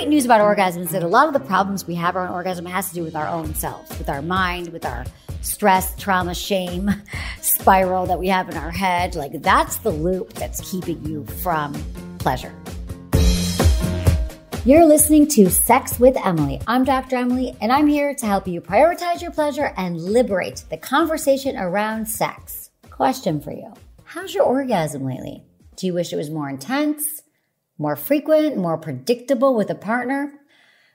great news about orgasm is that a lot of the problems we have around orgasm has to do with our own selves, with our mind, with our stress, trauma, shame spiral that we have in our head. Like, that's the loop that's keeping you from pleasure. You're listening to Sex with Emily. I'm Dr. Emily, and I'm here to help you prioritize your pleasure and liberate the conversation around sex. Question for you. How's your orgasm lately? Do you wish it was more intense, more frequent, more predictable with a partner?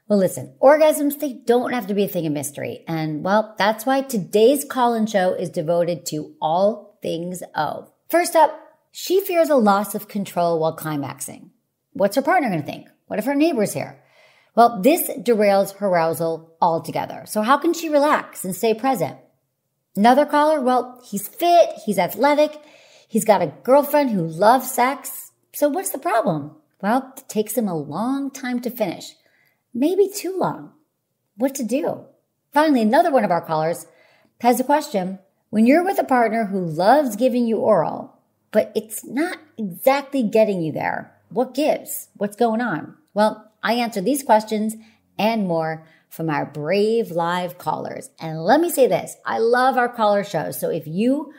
Well, listen, orgasms, they don't have to be a thing of mystery. And, well, that's why today's call-in show is devoted to all things O. First up, she fears a loss of control while climaxing. What's her partner going to think? What if her neighbor's here? Well, this derails her arousal altogether. So how can she relax and stay present? Another caller, well, he's fit, he's athletic, he's got a girlfriend who loves sex. So what's the problem? Well, it takes him a long time to finish. Maybe too long. What to do? Finally, another one of our callers has a question. When you're with a partner who loves giving you oral, but it's not exactly getting you there, what gives? What's going on? Well, I answer these questions and more from our brave live callers. And let me say this, I love our caller shows. So if you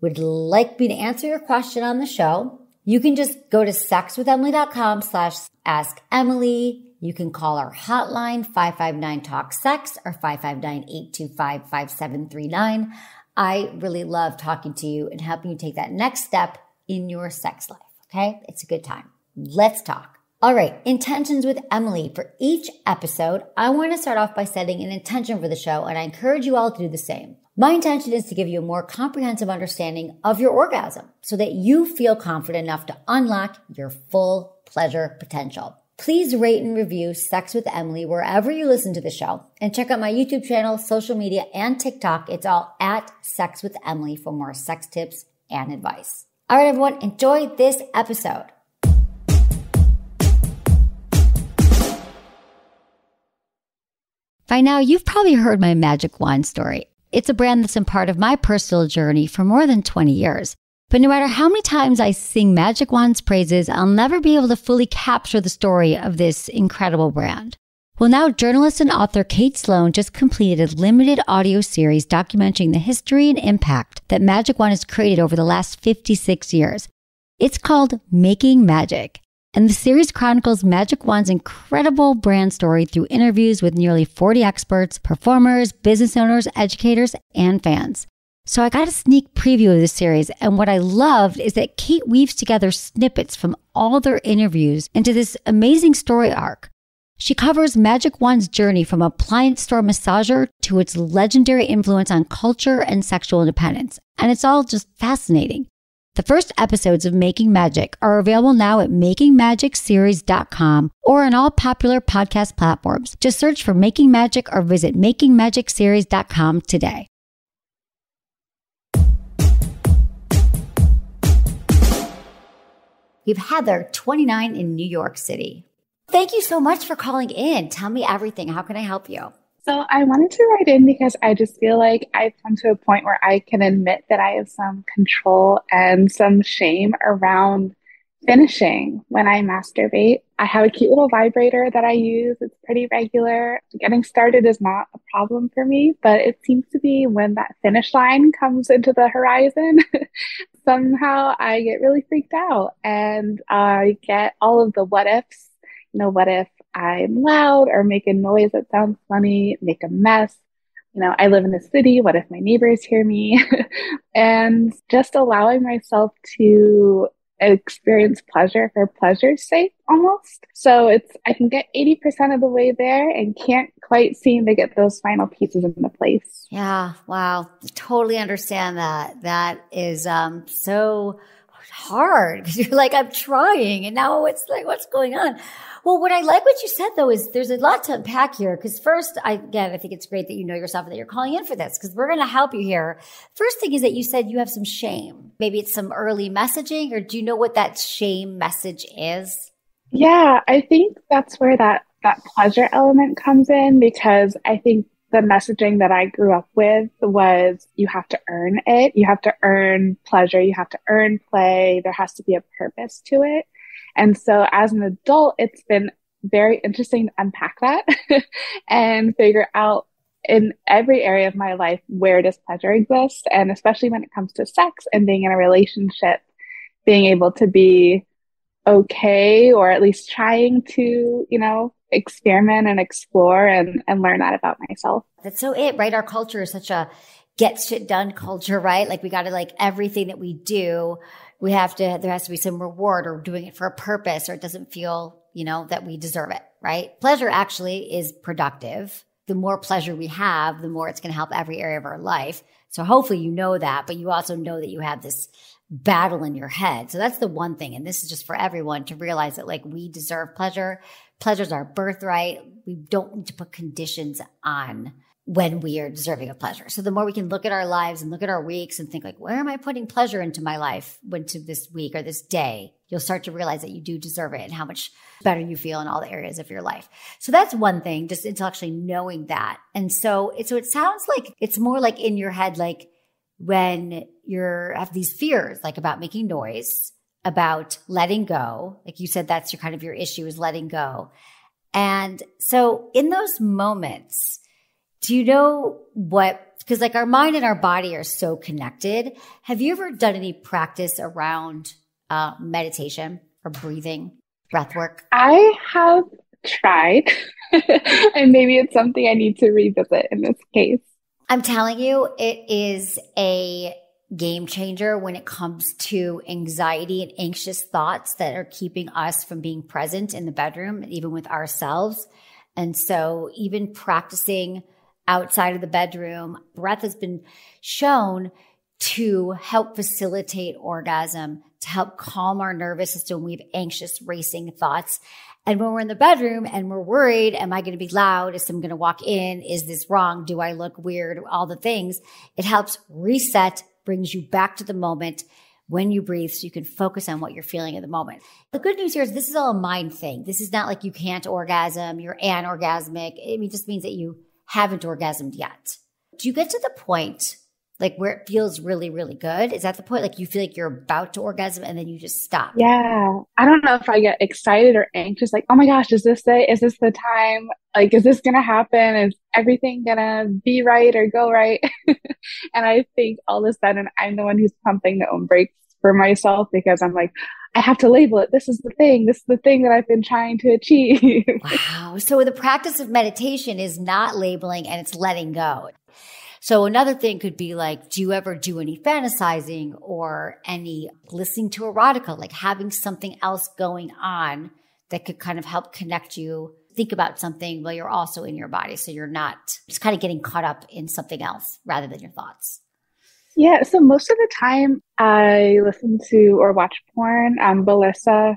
would like me to answer your question on the show, you can just go to sexwithemily.com/askemily. You can call our hotline, 559-TALK-SEX or 559-825-5739. I really love talking to you and helping you take that next step in your sex life. Okay? It's a good time. Let's talk. All right. Intentions with Emily. For each episode, I want to start off by setting an intention for the show, and I encourage you all to do the same. My intention is to give you a more comprehensive understanding of your orgasm so that you feel confident enough to unlock your full pleasure potential. Please rate and review Sex with Emily wherever you listen to the show, and check out my YouTube channel, social media, and TikTok. It's all at Sex with Emily for more sex tips and advice. All right, everyone, enjoy this episode. By now, you've probably heard my Magic Wand story. It's a brand that's been part of my personal journey for more than 20 years. But no matter how many times I sing Magic Wand's praises, I'll never be able to fully capture the story of this incredible brand. Well, now journalist and author Kate Sloan just completed a limited audio series documenting the history and impact that Magic Wand has created over the last 56 years. It's called Making Magic, and the series chronicles Magic Wand's incredible brand story through interviews with nearly 40 experts, performers, business owners, educators, and fans. So I got a sneak preview of this series, and what I loved is that Kate weaves together snippets from all their interviews into this amazing story arc. She covers Magic Wand's journey from appliance store massager to its legendary influence on culture and sexual independence, and it's all just fascinating. The first episodes of Making Magic are available now at makingmagicseries.com or on all popular podcast platforms. Just search for Making Magic or visit makingmagicseries.com today. We have Heather, 29, in New York City. Thank you so much for calling in. Tell me everything. How can I help you? So I wanted to write in because I just feel like I've come to a point where I can admit that I have some control and some shame around finishing when I masturbate. I have a cute little vibrator that I use. It's pretty regular. Getting started is not a problem for me, but it seems to be when that finish line comes into the horizon, somehow I get really freaked out and I get all of the what ifs. What if I'm loud or make a noise that sounds funny, make a mess? I live in a city. What if my neighbors hear me? And just allowing myself to experience pleasure for pleasure's sake almost. So I can get 80% of the way there and can't quite seem to get those final pieces into place. Yeah. Wow. Totally understand that. That is so hard because you're like, I'm trying. And now it's like, what's going on? Well, what I like what you said, though, is there's a lot to unpack here. Because first, I think it's great that you know yourself and that you're calling in for this because we're going to help you here. First thing is that you said you have some shame. Maybe it's some early messaging, or do you know what that shame message is? Yeah, I think that's where that pleasure element comes in, because I think the messaging that I grew up with was you have to earn it. You have to earn pleasure. You have to earn play. There has to be a purpose to it. And so as an adult, it's been very interesting to unpack that and figure out in every area of my life, where does pleasure exist? And especially when it comes to sex and being in a relationship, being able to be okay, or at least trying to, experiment and explore and learn that about myself. That's so it, right? Our culture is such a get shit done culture, right? Like we got to like everything that we do, there has to be some reward or doing it for a purpose, or it doesn't feel, that we deserve it, right? Pleasure actually is productive. The more pleasure we have, the more it's going to help every area of our life. So hopefully you know that, but you also know that you have this battle in your head. So that's the one thing. And this is just for everyone to realize that like we deserve pleasure. Pleasure's our birthright. We don't need to put conditions on when we are deserving of pleasure. So the more we can look at our lives and look at our weeks and think like, where am I putting pleasure into my life, into this week or this day, you'll start to realize that you do deserve it and how much better you feel in all the areas of your life. So that's one thing, just intellectually knowing that. And so it sounds like it's more like in your head, like when have these fears, like about making noise, about letting go. Like you said, that's your issue is letting go. And so in those moments, do you know because like our mind and our body are so connected. Have you ever done any practice around meditation or breathing, breath work? I have tried, and maybe it's something I need to revisit in this case. I'm telling you, it is a game changer when it comes to anxiety and anxious thoughts that are keeping us from being present in the bedroom, even with ourselves. And so even practicing outside of the bedroom, breath has been shown to help facilitate orgasm, to help calm our nervous system when we have anxious, racing thoughts. And when we're in the bedroom and we're worried, am I going to be loud? Is someone going to walk in? Is this wrong? Do I look weird? All the things. It helps reset, brings you back to the moment when you breathe so you can focus on what you're feeling in the moment. The good news here is this is all a mind thing. This is not like you can't orgasm, you're anorgasmic. It just means that you haven't orgasmed yet. Do you get to the point like where it feels really, really good? Is that the point? Like you feel like you're about to orgasm and then you just stop? Yeah. I don't know if I get excited or anxious, like, oh my gosh, is this the time? Like, is this going to happen? Is everything going to be right or go right? And I think all of a sudden I'm the one who's pumping the own brakes for myself because I'm like, I have to label it. This is the thing. This is the thing that I've been trying to achieve. Wow. So the practice of meditation is not labeling and it's letting go. So another thing could be like, do you ever do any fantasizing or any listening to erotica, like having something else going on that could kind of help connect you, think about something while you're also in your body. So you're not just kind of getting caught up in something else rather than your thoughts. Yeah. So most of the time I listen to or watch porn. Belissa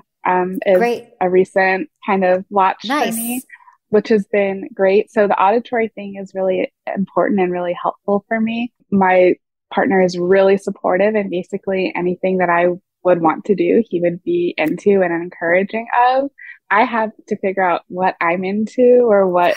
is Great. a recent kind of watch Nice. for me, which has been great. So the auditory thing is really important and really helpful for me. My partner is really supportive, and basically anything that I would want to do, he would be into and encouraging of. I have to figure out what I'm into or what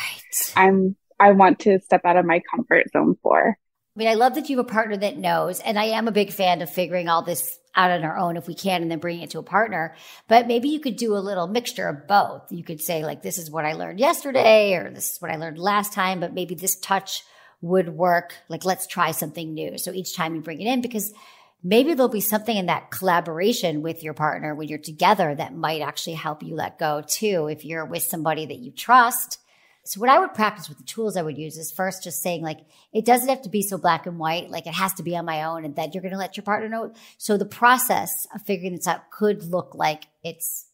I want to step out of my comfort zone for. I mean, I love that you have a partner that knows, and I am a big fan of figuring all this out on our own if we can and then bringing it to a partner. But maybe you could do a little mixture of both. You could say like, this is what I learned yesterday, or this is what I learned last time, but maybe this touch would work. Like, let's try something new. So each time you bring it in, because maybe there'll be something in that collaboration with your partner when you're together that might actually help you let go too, if you're with somebody that you trust. So what I would practice with the tools I would use is first just saying like, it doesn't have to be so black and white, like it has to be on my own and then you're going to let your partner know. So the process of figuring this out could look like it's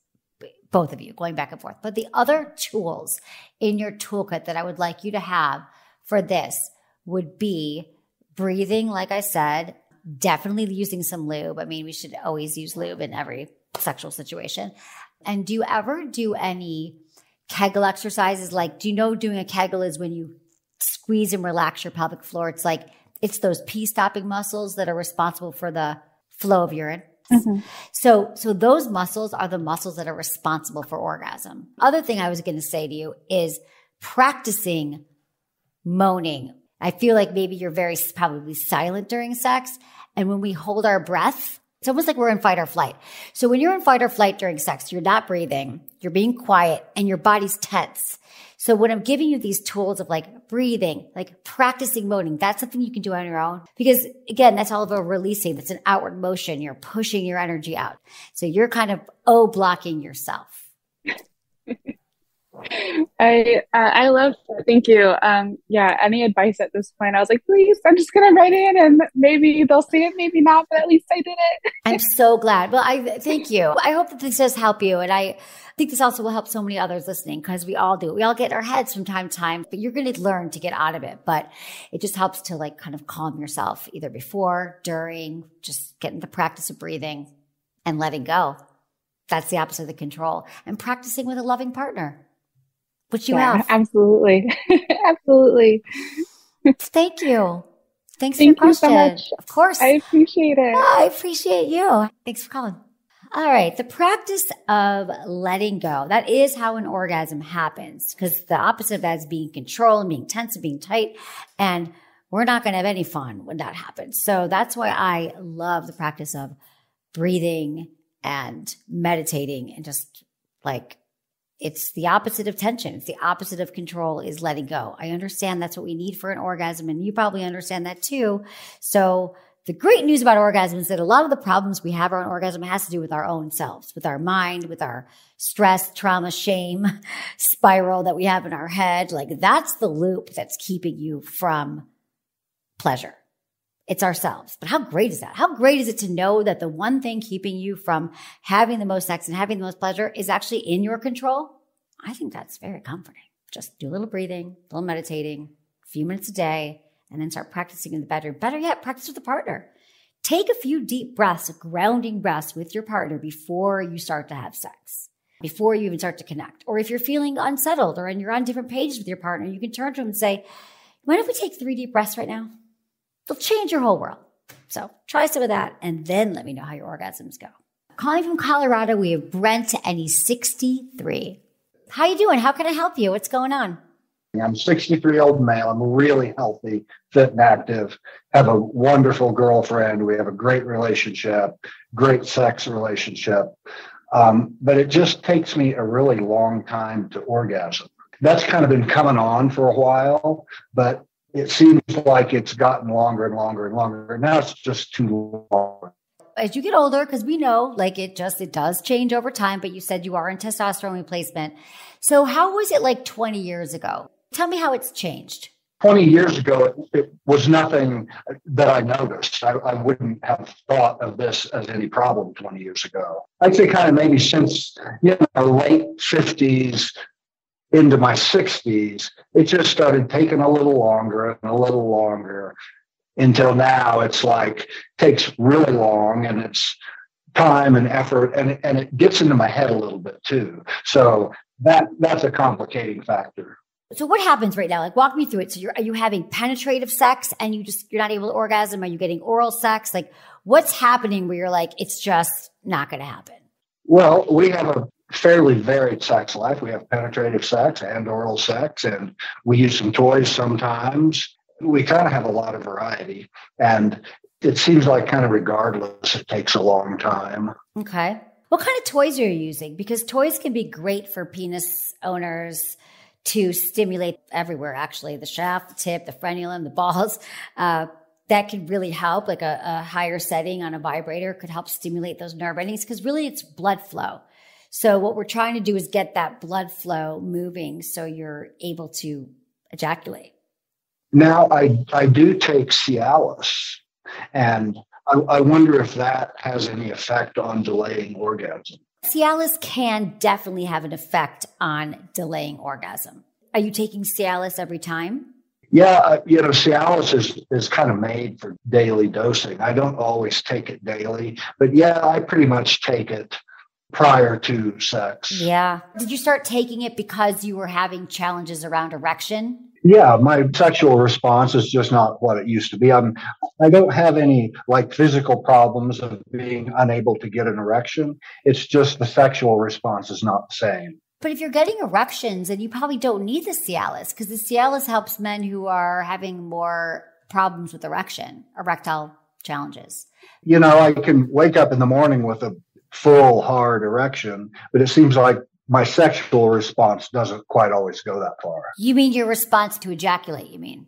both of you going back and forth. But the other tools in your toolkit that I would like you to have for this would be breathing, like I said, definitely using some lube. I mean, we should always use lube in every sexual situation. And do you ever do any Kegel exercises? Like, do you know doing a Kegel is when you squeeze and relax your pelvic floor? It's like, it's those pee stopping muscles that are responsible for the flow of urine. Mm-hmm. So those muscles are the muscles that are responsible for orgasm. Other thing I was going to say to you is practicing moaning. I feel like maybe you're very probably silent during sex. And when we hold our breath, It's almost like we're in fight or flight. So when you're in fight or flight during sex, you're not breathing, you're being quiet, and your body's tense. So when I'm giving you these tools of like breathing, like practicing moaning, that's something you can do on your own. Because again, that's all about releasing. That's an outward motion. You're pushing your energy out. So you're kind of blocking yourself. I love that. Thank you. Yeah, any advice at this point? I was like, please, I'm just gonna write in and maybe they'll see it, maybe not, but at least I did it. I'm so glad. Well, I thank you. I hope that this does help you. And I think this also will help so many others listening because we all do. We all get in our heads from time to time, but you're going to learn to get out of it. But it just helps to like kind of calm yourself either before, during, just getting the practice of breathing and letting go. That's the opposite of the control. And practicing with a loving partner, which you have. Absolutely. Absolutely. Thank you. Thanks for your question. Thank you so much. Of course. I appreciate it. Oh, I appreciate you. Thanks for calling. All right. The practice of letting go. That is how an orgasm happens because the opposite of that is being controlled and being tense and being tight. And we're not going to have any fun when that happens. So that's why I love the practice of breathing and meditating and just like, it's the opposite of tension. It's the opposite of control is letting go. I understand that's what we need for an orgasm, and you probably understand that too. So the great news about orgasm is that a lot of the problems we have around orgasm has to do with our own selves, with our mind, with our stress, trauma, shame spiral that we have in our head. Like that's the loop that's keeping you from pleasure. It's ourselves. But how great is that? How great is it to know that the one thing keeping you from having the most sex and having the most pleasure is actually in your control? I think that's very comforting. Just do a little breathing, a little meditating, a few minutes a day, and then start practicing in the bedroom. Better yet, practice with a partner. Take a few deep breaths, grounding breaths with your partner before you start to have sex, before you even start to connect. Or if you're feeling unsettled or you're on different pages with your partner, you can turn to him and say, mind if we take 3 deep breaths right now? It'll change your whole world. So try some of that and then let me know how your orgasms go. Calling from Colorado, we have Brent and he's 63. How you doing? How can I help you? What's going on? I'm a 63-year-old male. I'm really healthy, fit and active, have a wonderful girlfriend. We have a great relationship, great sex relationship. But it just takes me a really long time to orgasm. That's kind of been coming on for a while, but it seems like it's gotten longer and longer and longer. Now it's just too long. As you get older, because we know like it does change over time, but you said you are in testosterone replacement. So how was it like 20 years ago? Tell me how it's changed. 20 years ago, it was nothing that I noticed. I wouldn't have thought of this as any problem 20 years ago. I'd say kind of maybe since late 50s, into my 60s, it just started taking a little longer and a little longer until now it's like takes really long and it's time and effort and it gets into my head a little bit too. So that's a complicating factor. So what happens right now? Like walk me through it. So are you having penetrative sex and you're not able to orgasm? Are you getting oral sex? Like what's happening where you're like, it's just not going to happen? Well, we have a fairly varied sex life. We have penetrative sex and oral sex, and we use some toys sometimes. We kind of have a lot of variety, and it seems like kind of regardless, it takes a long time. Okay. What kind of toys are you using? Because toys can be great for penis owners to stimulate everywhere, actually. The shaft, the tip, the frenulum, the balls. That could really help, like a higher setting on a vibrator could help stimulate those nerve endings because really it's blood flow. So what we're trying to do is get that blood flow moving so you're able to ejaculate. Now, I do take Cialis, and I wonder if that has any effect on delaying orgasm. Cialis can definitely have an effect on delaying orgasm. Are you taking Cialis every time? Yeah, Cialis is kind of made for daily dosing. I don't always take it daily, but yeah, I pretty much take it prior to sex. Yeah. Did you start taking it because you were having challenges around erection? Yeah, my sexual response is just not what it used to be. I don't have any like physical problems of being unable to get an erection. It's just the sexual response is not the same. But if you're getting erections, then you probably don't need the Cialis because the Cialis helps men who are having more problems with erectile challenges? I can wake up in the morning with a full, hard erection, but it seems like my sexual response doesn't quite always go that far. You mean your response to ejaculate, you mean?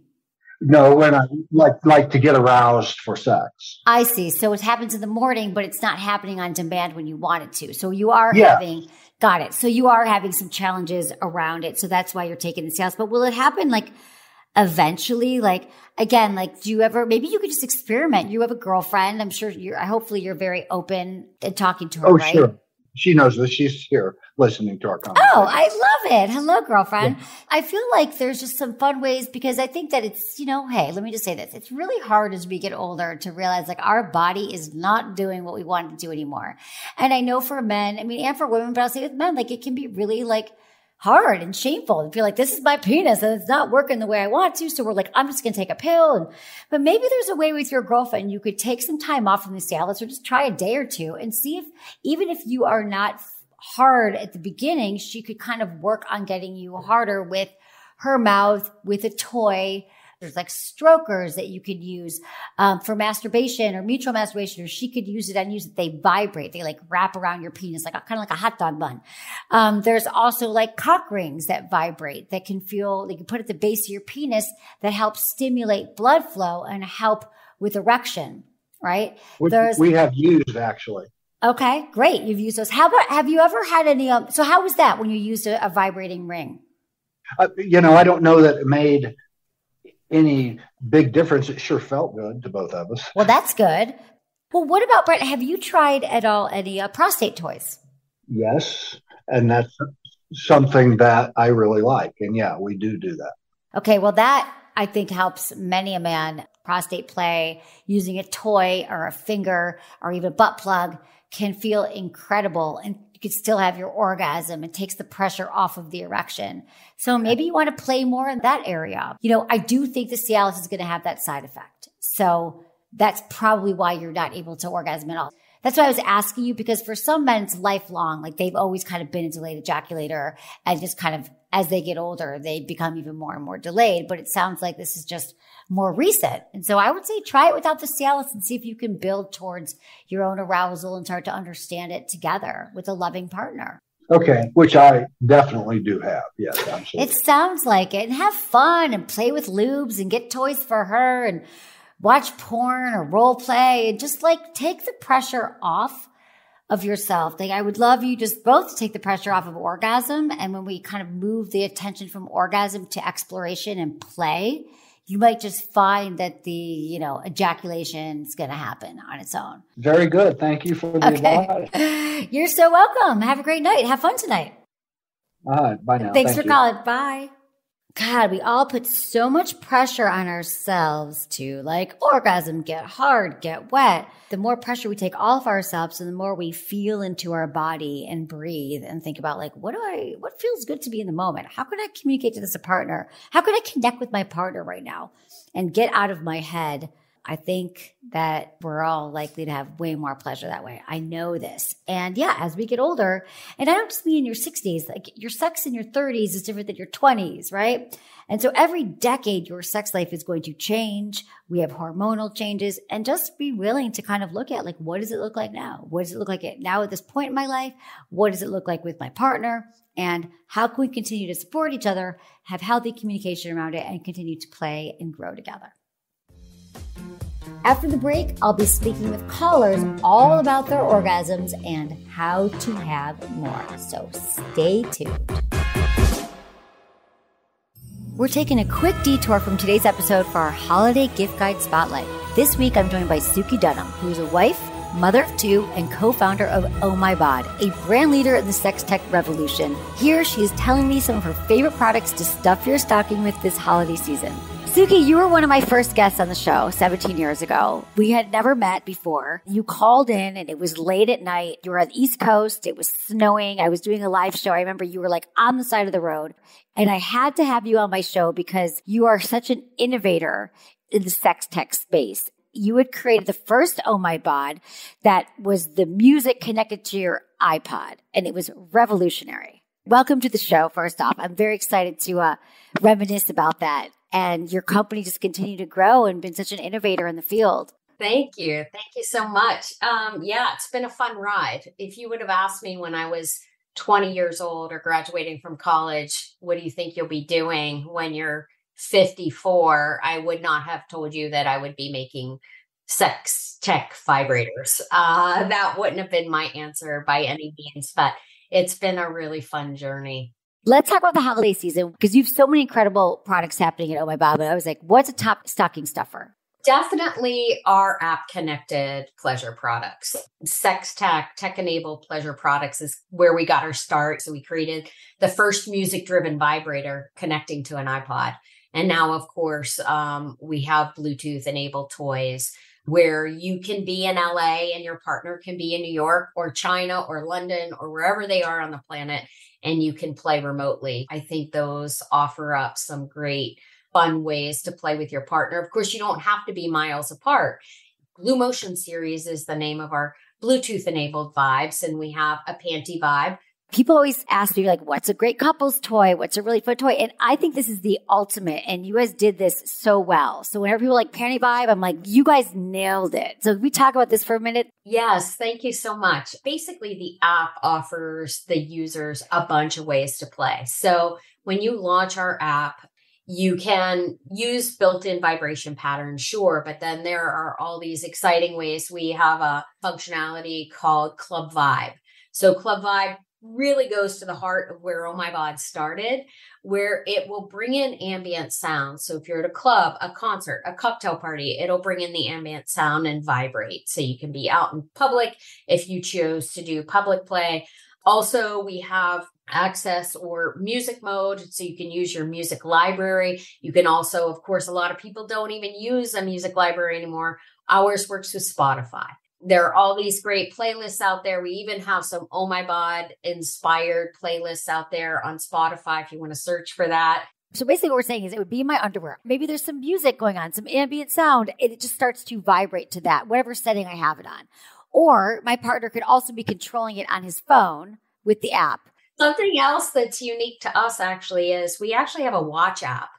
No, when I like to get aroused for sex. I see. So it happens in the morning, but it's not happening on demand when you want it to. So you are having, got it. So you are having some challenges around it. So that's why you're taking the Cialis. But will it happen like eventually? Like, again, like, do you ever, maybe you could just experiment. You have a girlfriend. I'm sure hopefully you're very open and talking to her, right? Sure. She knows this. She's here listening to our conversation. Oh, I love it. Hello, girlfriend. Yeah. I feel like there's just some fun ways because I think that it's, hey, let me just say this. It's really hard as we get older to realize like our body is not doing what we want it to do anymore. And I know for men, and for women, but I'll say with men, like it can be really like hard and shameful and feel like this is my penis and it's not working the way I want to. So we're like, I'm just going to take a pill. But maybe there's a way with your girlfriend, you could take some time off from the Cialis or just try a day or two and see if, even if you are not hard at the beginning, she could kind of work on getting you harder with her mouth, with a toy. There's like strokers that you could use for masturbation or mutual masturbation, or she could use it and use it. They vibrate. They like wrap around your penis, like kind of like a hot dog bun. There's also like cock rings that vibrate that can feel, they can put at the base of your penis that helps stimulate blood flow and help with erection, right? We have used actually. Okay, great. You've used those. How about, have you ever had any, so how was that when you used a vibrating ring? I don't know that it made any big difference. It sure felt good to both of us. Well, that's good. Well, what about, Brett, have you tried at all any prostate toys? Yes. And that's something that I really like. And yeah, we do that. Okay. Well, that I think helps many a man. Prostate play, using a toy or a finger or even a butt plug can feel incredible. And you can still have your orgasm. It takes the pressure off of the erection. So maybe you want to play more in that area. I do think the Cialis is going to have that side effect. So that's probably why you're not able to orgasm at all. That's why I was asking you, because for some men, it's lifelong. Like they've always kind of been a delayed ejaculator, and just kind of as they get older, they become even more and more delayed. But it sounds like this is just more recent. And so I would say try it without the Cialis and see if you can build towards your own arousal and start to understand it together with a loving partner. Okay, which I definitely do have. Yes, absolutely. It sounds like it. And have fun and play with lubes and get toys for her and watch porn or role play and just like take the pressure off of yourself. Like I would love you just both to take the pressure off of orgasm. And when we kind of move the attention from orgasm to exploration and play, you might just find that the, ejaculation is going to happen on its own. Very good. Thank you for the advice. You're so welcome. Have a great night. Have fun tonight. All right. Bye now. Thanks for calling. Bye. God, we all put so much pressure on ourselves to like orgasm, get hard, get wet. The more pressure we take off ourselves and the more we feel into our body and breathe and think about like, what feels good to be in the moment? How can I communicate to this a partner? How can I connect with my partner right now and get out of my head? I think that we're all likely to have way more pleasure that way. I know this. And yeah, as we get older, and I don't just mean in your 60s, like your sex in your 30s is different than your 20s, right? And so every decade, your sex life is going to change. We have hormonal changes, and just be willing to kind of look at like, what does it look like now? What does it look like now at this point in my life? What does it look like with my partner? And how can we continue to support each other, have healthy communication around it, and continue to play and grow together? After the break, I'll be speaking with callers all about their orgasms and how to have more. So stay tuned. We're taking a quick detour from today's episode for our holiday gift guide spotlight. This week, I'm joined by Suki Dunham, who is a wife, mother of two, and co-founder of Oh My Bod, a brand leader in the sex tech revolution. Here, she is telling me some of her favorite products to stuff your stocking with this holiday season. Suki, you were one of my first guests on the show 17 years ago. We had never met before. You called in and it was late at night. You were on the East Coast. It was snowing. I was doing a live show. I remember you were like on the side of the road. And I had to have you on my show because you are such an innovator in the sex tech space. You had created the first Oh My Bod that was the music connected to your iPod. And it was revolutionary. Welcome to the show, first off. I'm very excited to reminisce about that. And your company just continued to grow and been such an innovator in the field. Thank you. Thank you so much. Yeah, it's been a fun ride. If you would have asked me when I was 20 years old or graduating from college, what do you think you'll be doing when you're 54? I would not have told you that I would be making sex tech vibrators. That wouldn't have been my answer by any means, but it's been a really fun journey. Let's talk about the holiday season because you have so many incredible products happening at Oh My Bob. And I was like, what's a top stocking stuffer? Definitely our app connected pleasure products. Sex tech enabled pleasure products is where we got our start. So we created the first music driven vibrator connecting to an iPod. And now, of course, we have Bluetooth enabled toys where you can be in LA and your partner can be in New York or China or London or wherever they are on the planet, and you can play remotely. I think those offer up some great fun ways to play with your partner. Of course, you don't have to be miles apart. Blue Motion Series is the name of our Bluetooth enabled vibes, and we have a panty vibe. People always ask me, like, what's a great couples toy? What's a really fun toy? And I think this is the ultimate. And you guys did this so well. So whenever people like panty vibe, I'm like, you guys nailed it. So can we talk about this for a minute? Yes, thank you so much. Basically, the app offers the users a bunch of ways to play. So when you launch our app, you can use built-in vibration patterns, sure, but then there are all these exciting ways. We have a functionality called Club Vibe. So Club Vibe really goes to the heart of where Oh My Bod started, where it will bring in ambient sound. So if you're at a club, a concert, a cocktail party, it'll bring in the ambient sound and vibrate. So you can be out in public if you choose to do public play. Also, we have access or music mode, so you can use your music library. You can also, of course, a lot of people don't even use a music library anymore. Ours works with Spotify. There are all these great playlists out there. We even have some Oh My Bod inspired playlists out there on Spotify if you want to search for that. So basically what we're saying is it would be in my underwear. Maybe there's some music going on, some ambient sound. It just starts to vibrate to that, whatever setting I have it on. Or my partner could also be controlling it on his phone with the app. Something else that's unique to us actually is we actually have a watch app.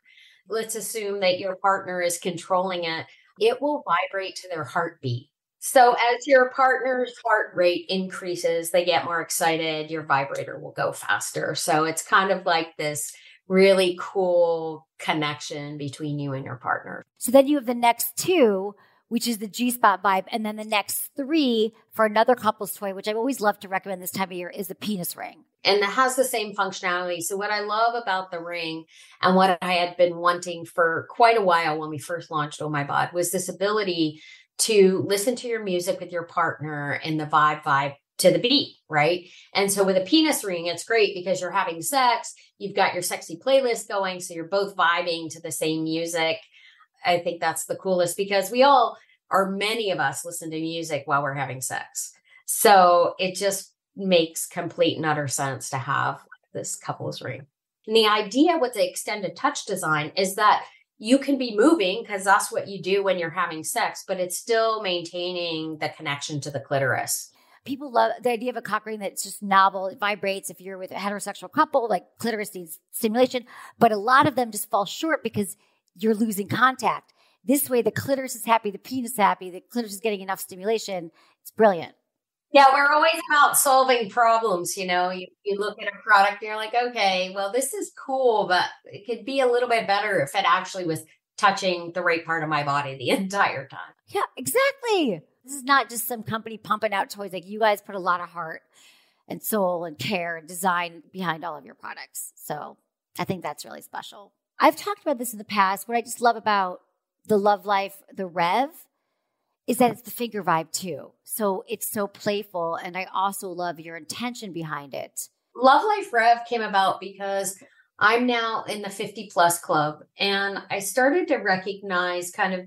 Let's assume that your partner is controlling it. It will vibrate to their heartbeat. So as your partner's heart rate increases, they get more excited, your vibrator will go faster. So it's kind of like this really cool connection between you and your partner. So then you have the next two, which is the G-spot vibe. And then the next three for another couple's toy, which I always love to recommend this time of year, is the penis ring. And it has the same functionality. So what I love about the ring and what I had been wanting for quite a while when we first launched Oh My Bod was this ability to listen to your music with your partner and the vibe to the beat, right? And so with a penis ring, it's great because you're having sex, you've got your sexy playlist going, so you're both vibing to the same music. I think that's the coolest because many of us listen to music while we're having sex. So it just makes complete and utter sense to have this couples ring. And the idea with the extended touch design is that you can be moving because that's what you do when you're having sex, but it's still maintaining the connection to the clitoris. People love the idea of a cock ring that's just novel. It vibrates if you're with a heterosexual couple, like clitoris needs stimulation, but a lot of them just fall short because you're losing contact. This way, the clitoris is happy, the penis is happy, the clitoris is getting enough stimulation. It's brilliant. Yeah, we're always about solving problems. You look at a product and you're like, okay, well, this is cool, but it could be a little bit better if it actually was touching the right part of my body the entire time. Yeah, exactly. This is not just some company pumping out toys. Like you guys put a lot of heart and soul and care and design behind all of your products. So I think that's really special. I've talked about this in the past. What I just love about the Love Life, the Rev, is that it's the finger vibe too. So it's so playful. And I also love your intention behind it. Love Life Rev came about because I'm now in the 50 plus club. And I started to recognize kind of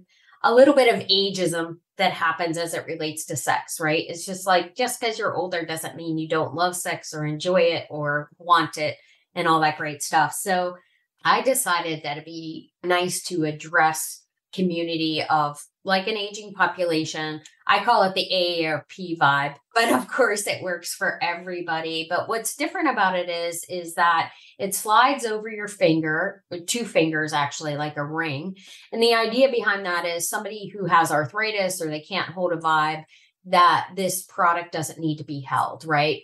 a little bit of ageism that happens as it relates to sex, right? It's just like, just because you're older doesn't mean you don't love sex or enjoy it or want it and all that great stuff. So I decided that it'd be nice to address community of like an aging population. I call it the AARP vibe, but of course it works for everybody. But what's different about it is that it slides over your finger, with 2 fingers actually, like a ring. And the idea behind that is somebody who has arthritis or they can't hold a vibe, that this product doesn't need to be held, right?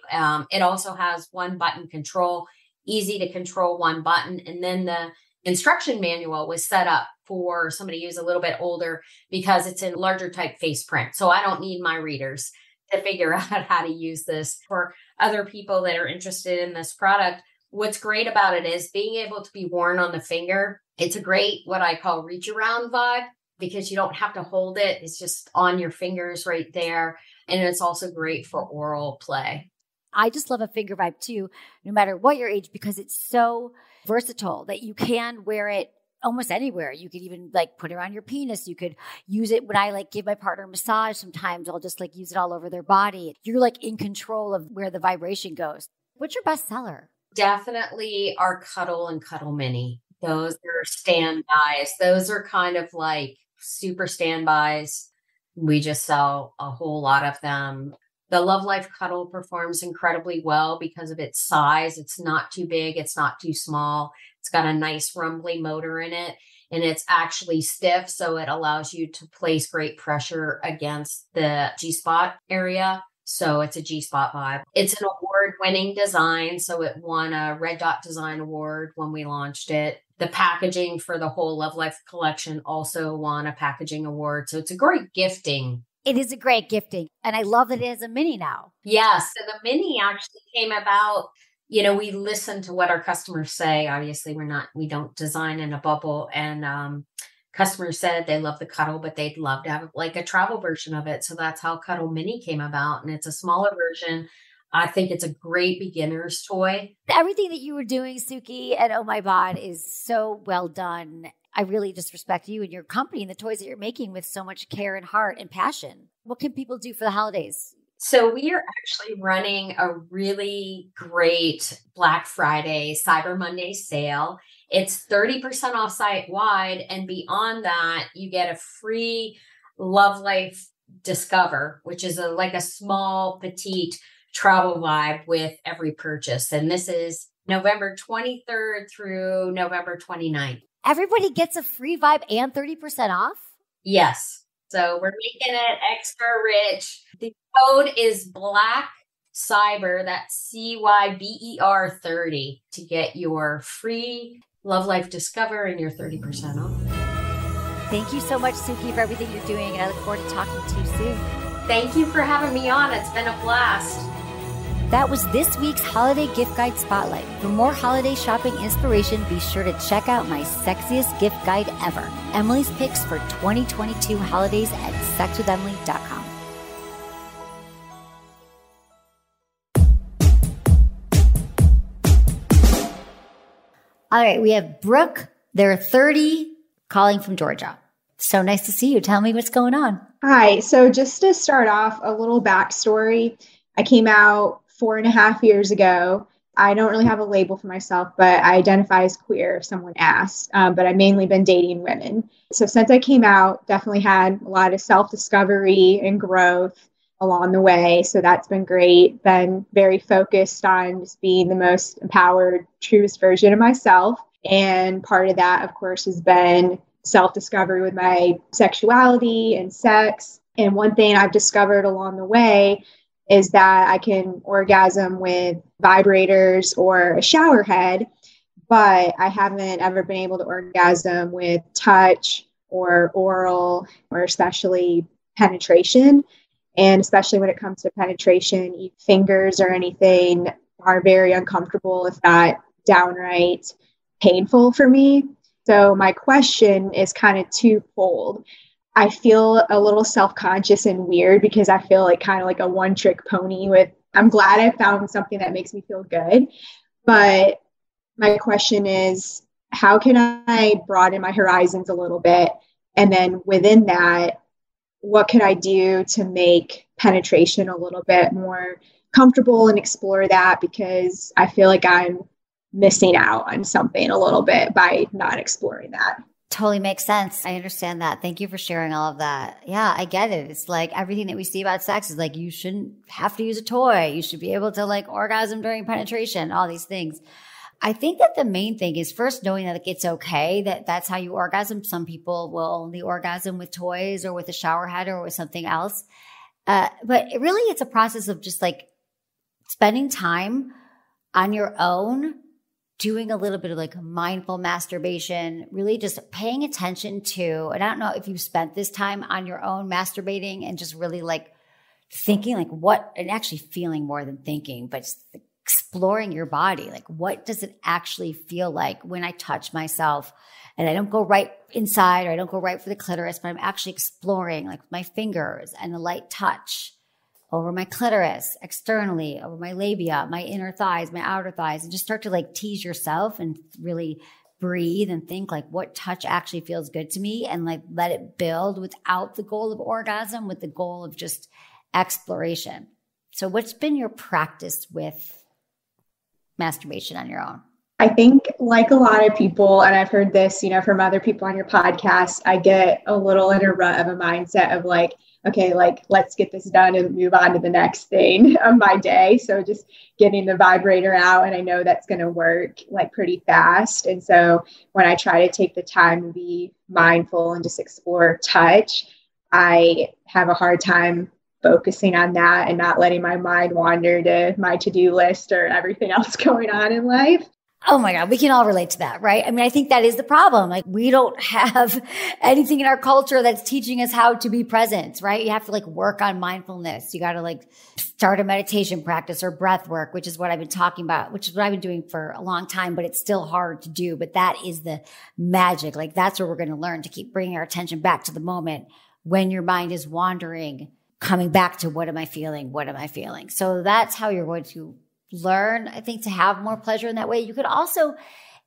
It also has 1 button control, easy to control 1 button. And then the instruction manual was set up for somebody who's a little bit older because it's in larger typeface print. So I don't need my readers to figure out how to use this. For other people that are interested in this product, what's great about it is being able to be worn on the finger. It's a great, what I call reach around vibe, because you don't have to hold it. It's just on your fingers right there. And it's also great for oral play. I just love a finger vibe too, no matter what your age, because it's so versatile that you can wear it almost anywhere. You could even like put it around your penis. You could use it when I like give my partner a massage. Sometimes I'll just like use it all over their body. You're like in control of where the vibration goes. What's your best seller? Definitely our Cuddle and Cuddle Mini. Those are standbys. Those are kind of like super standbys. We just sell a whole lot of them. The Love Life Cuddle performs incredibly well because of its size. It's not too big. It's not too small. It's got a nice rumbly motor in it, and it's actually stiff. So it allows you to place great pressure against the G-spot area. So it's a G-spot vibe. It's an award-winning design. So it won a Red Dot Design Award when we launched it. The packaging for the whole Love Life collection also won a packaging award. So it's a great gifting. It is a great gifting. And I love that it has a mini now. Yes. So the mini actually came about, we listen to what our customers say. Obviously, we don't design in a bubble. And customers said they love the Cuddle, but they'd love to have like a travel version of it. So that's how Cuddle Mini came about. And it's a smaller version. I think it's a great beginner's toy. Everything that you were doing, Suki, and Oh My Bod is so well done. I really just respect you and your company and the toys that you're making with so much care and heart and passion. What can people do for the holidays? So we are actually running a really great Black Friday, Cyber Monday sale. It's 30% off site-wide. And beyond that, you get a free Love Life Discover, which is like a small, petite travel vibe with every purchase. And this is November 23rd through November 29th. Everybody gets a free vibe and 30% off? Yes. So we're making it extra rich. The code is Black Cyber, that's CYBER 30, to get your free Love Life Discover and your 30% off. Thank you so much, Suki, for everything you're doing. And I look forward to talking to you soon. Thank you for having me on. It's been a blast. That was this week's Holiday Gift Guide Spotlight. For more holiday shopping inspiration, be sure to check out my sexiest gift guide ever, Emily's Picks for 2022 holidays at sexwithemily.com. All right, we have Brooke. They're 30, calling from Georgia. So nice to see you. Tell me what's going on. Hi. So just to start off, a little backstory. I came out 4.5 years ago. I don't really have a label for myself, but I identify as queer if someone asks. But I've mainly been dating women. So since I came out, definitely had a lot of self-discovery and growth along the way. So that's been great. Been very focused on just being the most empowered, truest version of myself. And part of that, of course, has been self-discovery with my sexuality and sex. And one thing I've discovered along the way is that I can orgasm with vibrators or a shower head, but I haven't ever been able to orgasm with touch or oral or especially penetration. And especially when it comes to penetration, fingers or anything are very uncomfortable, if not downright painful for me. So my question is kind of twofold. I feel a little self-conscious and weird because I feel like kind of like a one-trick pony I'm glad I found something that makes me feel good. But my question is, how can I broaden my horizons a little bit? And then within that, what could I do to make penetration a little bit more comfortable and explore that? Because I feel like I'm missing out on something a little bit by not exploring that. Totally makes sense. I understand that. Thank you for sharing all of that. Yeah, I get it. It's like everything that we see about sex is like, you shouldn't have to use a toy. You should be able to like orgasm during penetration, all these things. I think that the main thing is first knowing that like, it's okay that that's how you orgasm. Some people will only orgasm with toys or with a shower head or with something else. But really, it's a process of just like spending time on your own, doing a little bit of like mindful masturbation, really just paying attention to, and I don't know if you've spent this time on your own masturbating and just really like thinking like what, and actually feeling more than thinking, but just exploring your body. Like, what does it actually feel like when I touch myself and I don't go right inside or I don't go right for the clitoris, but I'm actually exploring like my fingers and a light touch over my clitoris, externally, over my labia, my inner thighs, my outer thighs, and just start to like tease yourself and really breathe and think like what touch actually feels good to me, and like let it build without the goal of orgasm, with the goal of just exploration. So what's been your practice with masturbation on your own? I think like a lot of people, and I've heard this, from other people on your podcast, I get a little in a rut of a mindset of like, okay, like let's get this done and move on to the next thing of my day. So just getting the vibrator out, and I know that's going to work like pretty fast. And so when I try to take the time to be mindful and just explore touch, I have a hard time focusing on that and not letting my mind wander to my to-do list or everything else going on in life. Oh my God, we can all relate to that, right? I mean, I think that is the problem. Like, we don't have anything in our culture that's teaching us how to be present, right? You have to like work on mindfulness. You got to like start a meditation practice or breath work, which is what I've been talking about, which is what I've been doing for a long time, but it's still hard to do. But that is the magic. Like, that's where we're going to learn to keep bringing our attention back to the moment when your mind is wandering, coming back to what am I feeling? What am I feeling? So that's how you're going to learn, I think, to have more pleasure in that way. You could also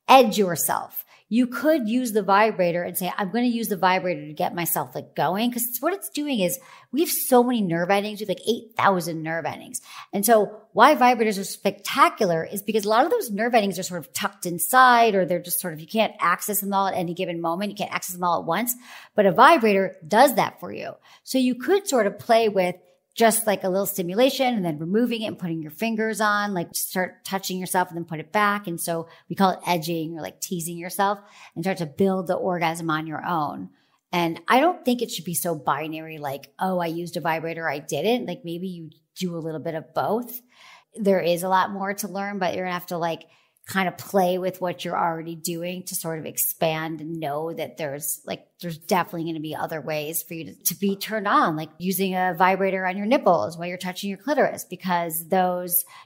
edge yourself. You could use the vibrator and say, I'm going to use the vibrator to get myself like going. Because what it's doing is we have so many nerve endings. We have like 8,000 nerve endings. And so why vibrators are spectacular is because a lot of those nerve endings are sort of tucked inside, or they're just sort of, you can't access them all at any given moment. You can't access them all at once. But a vibrator does that for you. So you could sort of play with just like a little stimulation and then removing it and putting your fingers on, like start touching yourself and then put it back. And so we call it edging or like teasing yourself, and start to build the orgasm on your own. And I don't think it should be so binary, like, oh, I used a vibrator, I didn't. Like, maybe you do a little bit of both. There is a lot more to learn, but you're gonna have to like kind of play with what you're already doing to sort of expand and know that there's definitely going to be other ways for you to be turned on, like using a vibrator on your nipples while you're touching your clitoris, because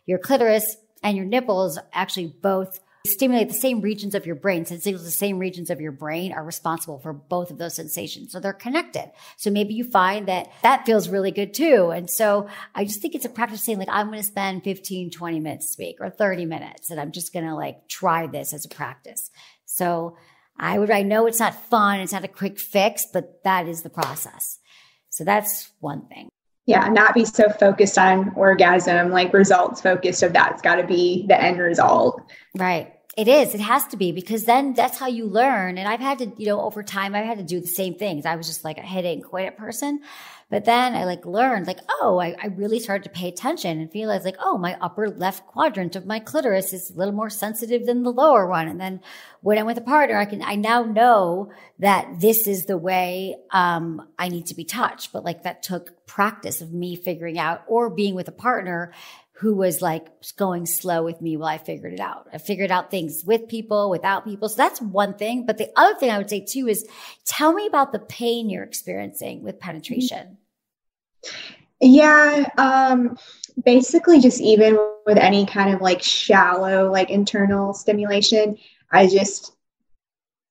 your clitoris and your nipples actually both stimulate the same regions of your brain. Since the same regions of your brain are responsible for both of those sensations. So they're connected. So maybe you find that that feels really good too. And so I just think it's a practice saying like, I'm going to spend 15, 20 minutes this week or 30 minutes. And I'm just going to like try this as a practice. So I know it's not fun. It's not a quick fix, but that is the process. So that's one thing. Yeah, not be so focused on orgasm, like results focused of that's got to be the end result. Right. It is. It has to be, because then that's how you learn. And I've had to, over time, I've had to do the same things. I was just like a hit it and quit it person. But then I like learned like, oh, I really started to pay attention and realize like, oh, my upper left quadrant of my clitoris is a little more sensitive than the lower one. And then when I'm with a partner, I now know that this is the way, I need to be touched. But like that took practice of me figuring out, or being with a partner who was like going slow with me while I figured it out. I figured out things with people, without people. So that's one thing. But the other thing I would say too is, tell me about the pain you're experiencing with penetration. Yeah. Basically just even with any kind of like shallow, like internal stimulation, I just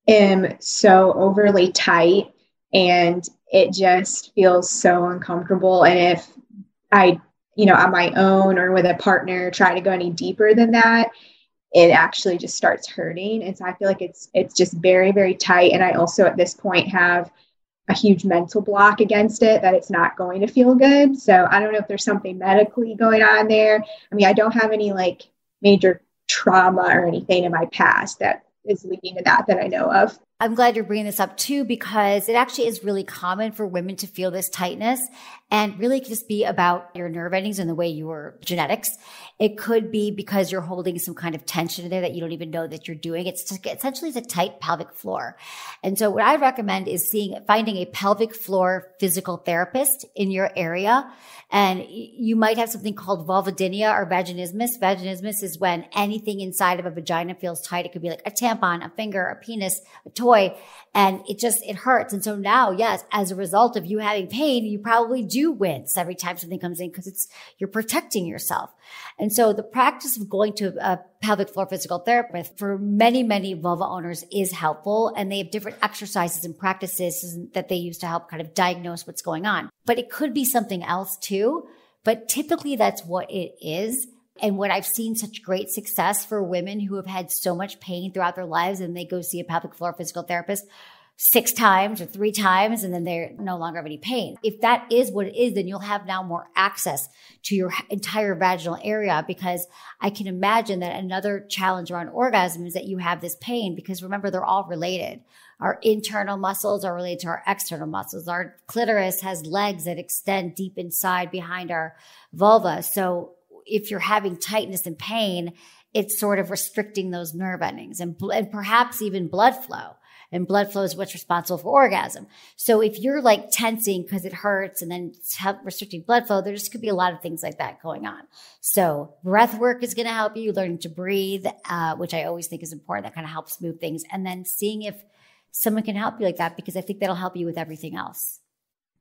am so overly tight and it just feels so uncomfortable. And if I on my own or with a partner, try to go any deeper than that, it actually just starts hurting. And so I feel like it's just very, very tight. And I also at this point have a huge mental block against it, that it's not going to feel good. So I don't know if there's something medically going on there. I mean, I don't have any like major trauma or anything in my past that is leading to that I know of. I'm glad you're bringing this up too, because it actually is really common for women to feel this tightness and really just be about your nerve endings and the way your genetics. It could be because you're holding some kind of tension in there that you don't even know that you're doing. It's just, essentially it's a tight pelvic floor. And so what I recommend is finding a pelvic floor physical therapist in your area. And you might have something called vulvodynia or vaginismus. Vaginismus is when anything inside of a vagina feels tight. It could be like a tampon, a finger, a penis, a toy, and it hurts. And so now, yes, as a result of you having pain, you probably do wince every time something comes in because you're protecting yourself. And so the practice of going to a pelvic floor physical therapist for many, many vulva owners is helpful. And they have different exercises and practices that they use to help kind of diagnose what's going on. But it could be something else too. But typically that's what it is. And what I've seen such great success for women who have had so much pain throughout their lives and they go see a pelvic floor physical therapist 6 times or 3 times, and then they're no longer have any pain. If that is what it is, then you'll have now more access to your entire vaginal area, because I can imagine that another challenge around orgasm is that you have this pain, because remember, they're all related. Our internal muscles are related to our external muscles. Our clitoris has legs that extend deep inside behind our vulva. So if you're having tightness and pain, it's sort of restricting those nerve endings and perhaps even blood flow. And blood flow is what's responsible for orgasm. So if you're like tensing because it hurts and then restricting blood flow, there just could be a lot of things like that going on. So breath work is going to help you, learning to breathe, which I always think is important. That kind of helps move things. And then seeing if someone can help you like that, because I think that'll help you with everything else.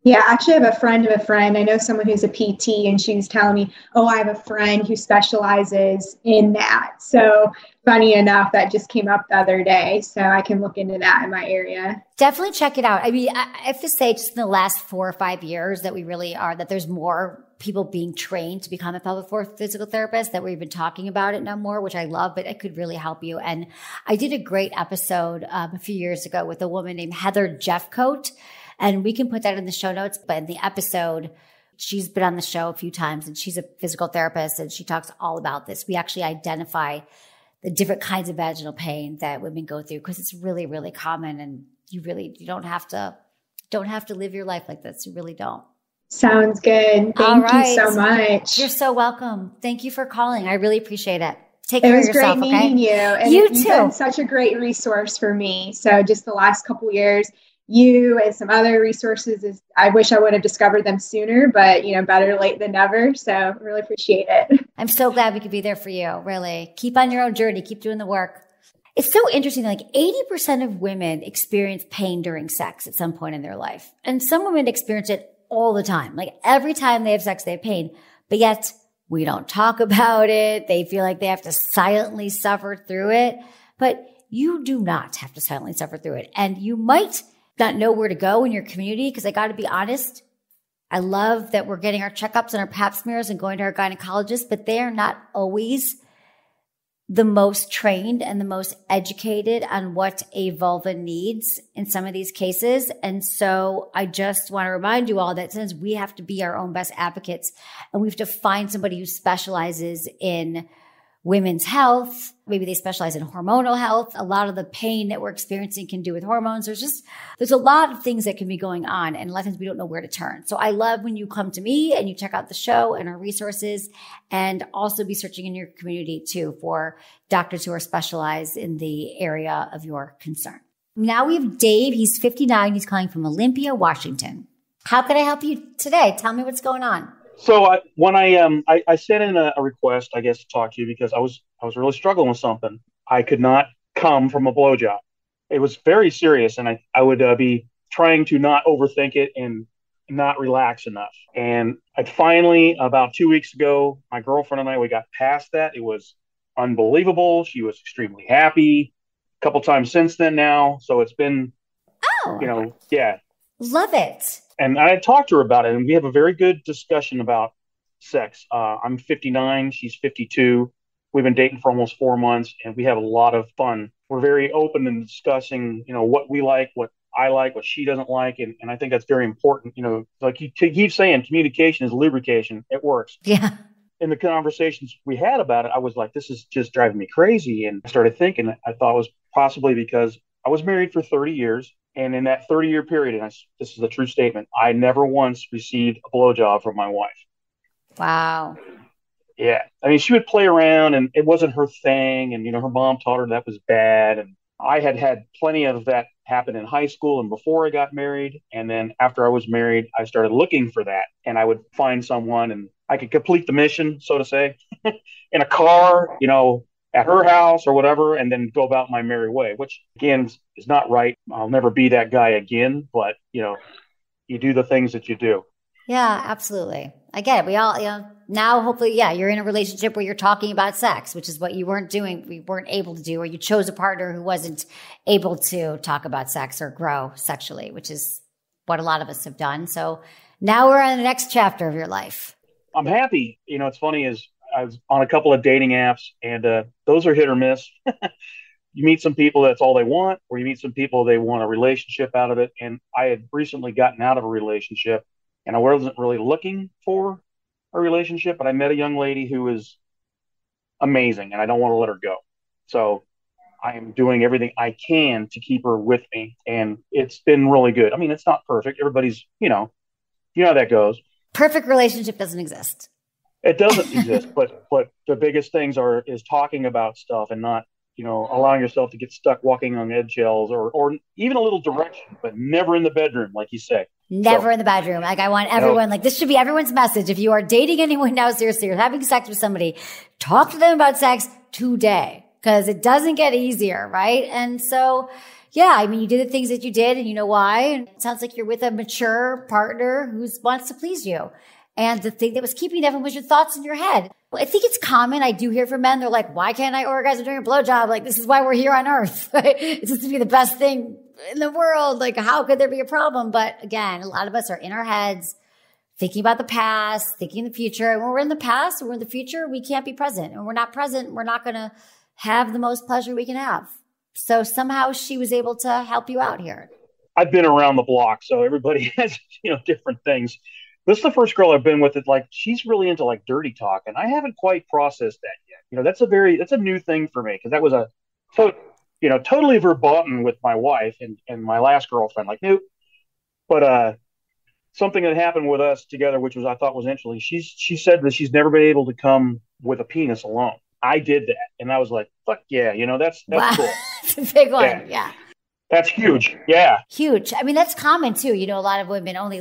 Yeah, actually, I have a friend of a friend. I know someone who's a PT, and she was telling me, oh, I have a friend who specializes in that. So funny enough, that just came up the other day. So I can look into that in my area. Definitely check it out. I mean, I have to say, just in the last 4 or 5 years that there's more people being trained to become a pelvic floor physical therapist, that we're even talking about it now more, which I love, but it could really help you. And I did a great episode a few years ago with a woman named Heather Jeffcoat. And we can put that in the show notes. But in the episode, she's been on the show a few times, and she's a physical therapist, and she talks all about this. We actually identify the different kinds of vaginal pain that women go through, because it's really, really common. And you don't have to live your life like this. You really don't. Sounds good. Thank you so much. You're so welcome. Thank you for calling. I really appreciate it. Take care of yourself. It was great meeting you. And you you've too. been such a great resource for me. So just the last couple of years, you and some other resources, I wish I would have discovered them sooner, but better late than never. So really appreciate it. I'm so glad we could be there for you. Really. Keep on your own journey. Keep doing the work. It's so interesting. Like 80% of women experience pain during sex at some point in their life. And some women experience it all the time. Like every time they have sex, they have pain, but yet we don't talk about it. They feel like they have to silently suffer through it, but you do not have to silently suffer through it. And you might not know where to go in your community, because I got to be honest, I love that we're getting our checkups and our pap smears and going to our gynecologist, but they are not always the most trained and the most educated on what a vulva needs in some of these cases. And so I just want to remind you all that since we have to be our own best advocates, and we have to find somebody who specializes in women's health. Maybe they specialize in hormonal health. A lot of the pain that we're experiencing can do with hormones. There's a lot of things that can be going on, and a lot of times we don't know where to turn. So I love when you come to me and you check out the show and our resources, and also be searching in your community too for doctors who are specialized in the area of your concern. Now we have Dave. He's 59. He's calling from Olympia, Washington. How can I help you today? Tell me what's going on. So I sent in a request, I guess, to talk to you, because I was really struggling with something. I could not come from a blowjob. It was very serious, and I would be trying to not overthink it and not relax enough. And I finally, about 2 weeks ago, my girlfriend and I, we got past that. It was unbelievable. She was extremely happy. A couple times since then now. So it's been, yeah. Love it. And I had talked to her about it, and we have a very good discussion about sex. I'm 59. She's 52. We've been dating for almost 4 months, and we have a lot of fun. We're very open in discussing, what we like, what I like, what she doesn't like. And I think that's very important. Like you keep saying, communication is lubrication. It works. Yeah. In the conversations we had about it, I was like, this is just driving me crazy. And I started thinking, I thought it was possibly because I was married for 30 years. And in that 30-year period, and this is a true statement, I never once received a blowjob from my wife. Wow. Yeah. I mean, she would play around and it wasn't her thing. And, her mom taught her that was bad. And I had had plenty of that happen in high school and before I got married. And then after I was married, I started looking for that. And I would find someone and I could complete the mission, so to say, in a car, at her house or whatever, and then go about my merry way, which again is not right. I'll never be that guy again, but you do the things that you do. Yeah, absolutely. I get it. We all, now hopefully, you're in a relationship where you're talking about sex, which is what you weren't doing. We weren't able to do, or you chose a partner who wasn't able to talk about sex or grow sexually, which is what a lot of us have done. So now we're on the next chapter of your life. I'm happy. It's funny is I was on a couple of dating apps and those are hit or miss. You meet some people, that's all they want, or you meet some people, they want a relationship out of it. And I had recently gotten out of a relationship and I wasn't really looking for a relationship, but I met a young lady who is amazing and I don't want to let her go. So I am doing everything I can to keep her with me. And it's been really good. I mean, it's not perfect. Everybody's, you know how that goes. Perfect relationship doesn't exist. It doesn't exist, but the biggest things is talking about stuff and not, allowing yourself to get stuck walking on eggshells or even a little direction, but never in the bedroom, like you say. Never in the bedroom. Like I want everyone, this should be everyone's message. If you are dating anyone now, seriously, or having sex with somebody, talk to them about sex today because it doesn't get easier, right? And so, you did the things that you did and you know why. And it sounds like you're with a mature partner who wants to please you. And the thing that was keeping them was your thoughts in your head. I think it's common. I do hear from men. They're like, why can't I orgasm during a blowjob? Like, this is why we're here on earth. It's supposed to be the best thing in the world. Like, how could there be a problem? But again, a lot of us are in our heads, thinking about the past, thinking the future. And when we're in the past and we're in the future, we can't be present. And when we're not present, we're not going to have the most pleasure we can have. So somehow she was able to help you out here. I've been around the block, so everybody has, different things. This is the first girl I've been with that, like, she's really into like dirty talk, and I haven't quite processed that yet. That's a new thing for me because that was totally verboten with my wife and my last girlfriend. Like, nope. But something that happened with us together, which I thought was interesting. She said that she's never been able to come with a penis alone. I did that, and I was like, fuck yeah, that's wow. Cool. It's a big one, yeah. That's huge, yeah. Huge. I mean, that's common too. A lot of women only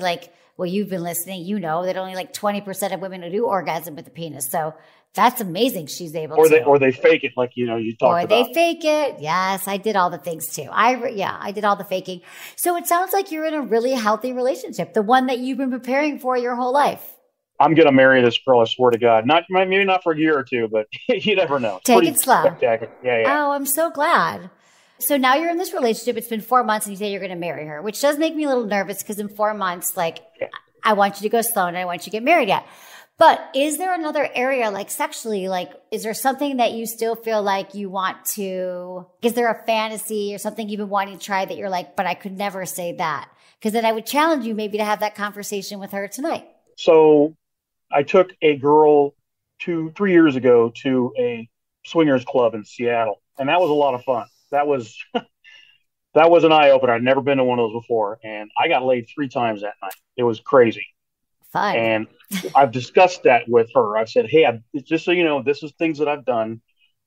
you've been listening, that only 20% of women do orgasm with the penis. So that's amazing. She's able to. Or they fake it like, you talked about. Or they fake it. Yes, I did all the things too. I did all the faking. So it sounds like you're in a really healthy relationship, the one that you've been preparing for your whole life. I'm going to marry this girl, I swear to God. Maybe not for a year or two, but you never know. Take it slow. Spectacular. Yeah. Oh, I'm so glad. So now you're in this relationship. It's been 4 months and you say you're going to marry her, which does make me a little nervous because in 4 months, I want you to go slow and I want you to get married yet. But is there another area, sexually, is there something that you still feel like you want to, is there a fantasy or something you've been wanting to try that you're like, but I could never say that? Because then I would challenge you maybe to have that conversation with her tonight. So I took a girl 3 years ago to a swingers club in Seattle, and that was a lot of fun. That was an eye opener. I'd never been to one of those before, and I got laid 3 times that night. It was crazy. Fun. And I've discussed that with her. I've said, hey, just so you know, this is things that I've done.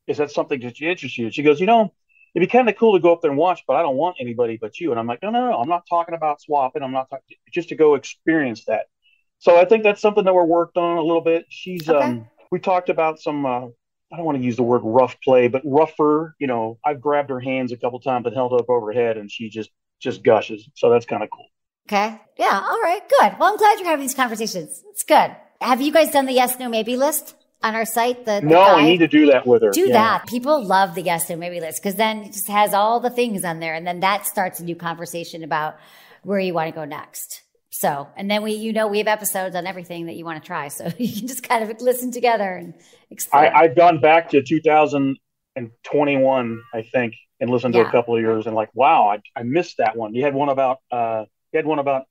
Is that something that interests you? She goes, it'd be kind of cool to go up there and watch, but I don't want anybody but you. And I'm like, no. I'm not talking about swapping. I'm not talking just to go experience that. So I think that's something that we're worked on a little bit. She's, we talked about some, I don't want to use the word rough play, but rougher, I've grabbed her hands a couple times and held her up over her head and she just gushes. So that's kind of cool. Okay. Yeah. All right. Good. Well, I'm glad you're having these conversations. It's good. Have you guys done the yes, no, maybe list on our site? No, I need to do that with her. Do that. People love the yes, no, maybe list because then it just has all the things on there. And then that starts a new conversation about where you want to go next. So, and then we have episodes on everything that you want to try. So you can just kind of listen together and explore. I've gone back to 2021, I think, and listened to a couple of yours and wow, I missed that one. You had one about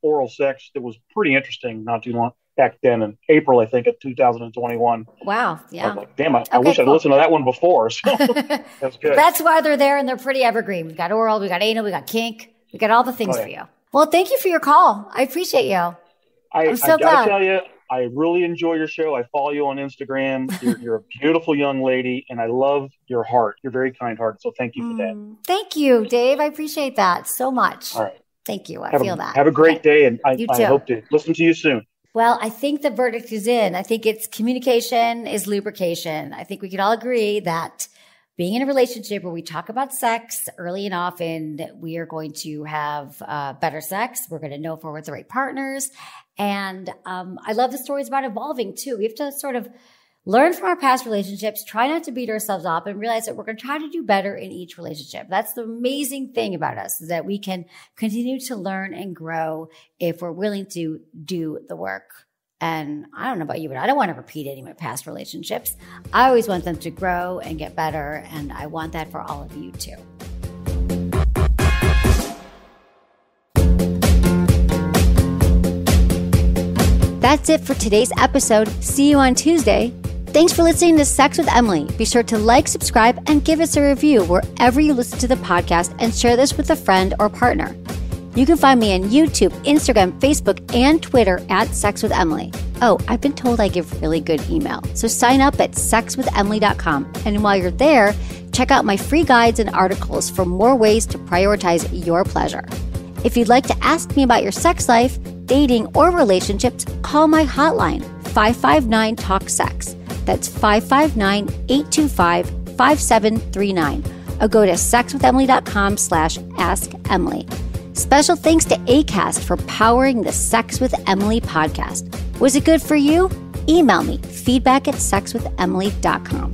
oral sex that was pretty interesting not too back then in April, I think, of 2021. Wow. I Yeah. was like, damn, I wish I'd listened to that one before. So that's good. That's why they're there, and they're pretty evergreen. We've got oral, we got anal, we got kink, we got all the things for you. Well, thank you for your call. I appreciate you. I'm so glad. I gotta tell you, I really enjoy your show. I follow you on Instagram. You're a beautiful young lady, and I love your heart. You're very kind hearted. So thank you for that. Thank you, Dave. I appreciate that so much. All right. Thank you. I feel that. Have a great day, and I hope to listen to you soon. Well, I think the verdict is in. I think it's communication is lubrication. I think we can all agree that being in a relationship where we talk about sex early and often, we are going to have better sex. We're going to know if we're with the right partners. And I love the stories about evolving too. We have to sort of learn from our past relationships, try not to beat ourselves up, and realize that we're going to try to do better in each relationship. That's the amazing thing about us, is that we can continue to learn and grow if we're willing to do the work. And I don't know about you, but I don't want to repeat any of my past relationships. I always want them to grow and get better, and I want that for all of you too. That's it for today's episode. See you on Tuesday. Thanks for listening to Sex with Emily. Be sure to like, subscribe, and give us a review wherever you listen to the podcast, and share this with a friend or partner. You can find me on YouTube, Instagram, Facebook, and Twitter at Sex with Emily. Oh, I've been told I give really good email. So sign up at sexwithemily.com. And while you're there, check out my free guides and articles for more ways to prioritize your pleasure. If you'd like to ask me about your sex life, dating, or relationships, call my hotline, 559-TALK-SEX. That's 559-825-5739. Or go to sexwithemily.com/askemily. Special thanks to Acast for powering the Sex with Emily podcast. Was it good for you? Email me, feedback@sexwithemily.com.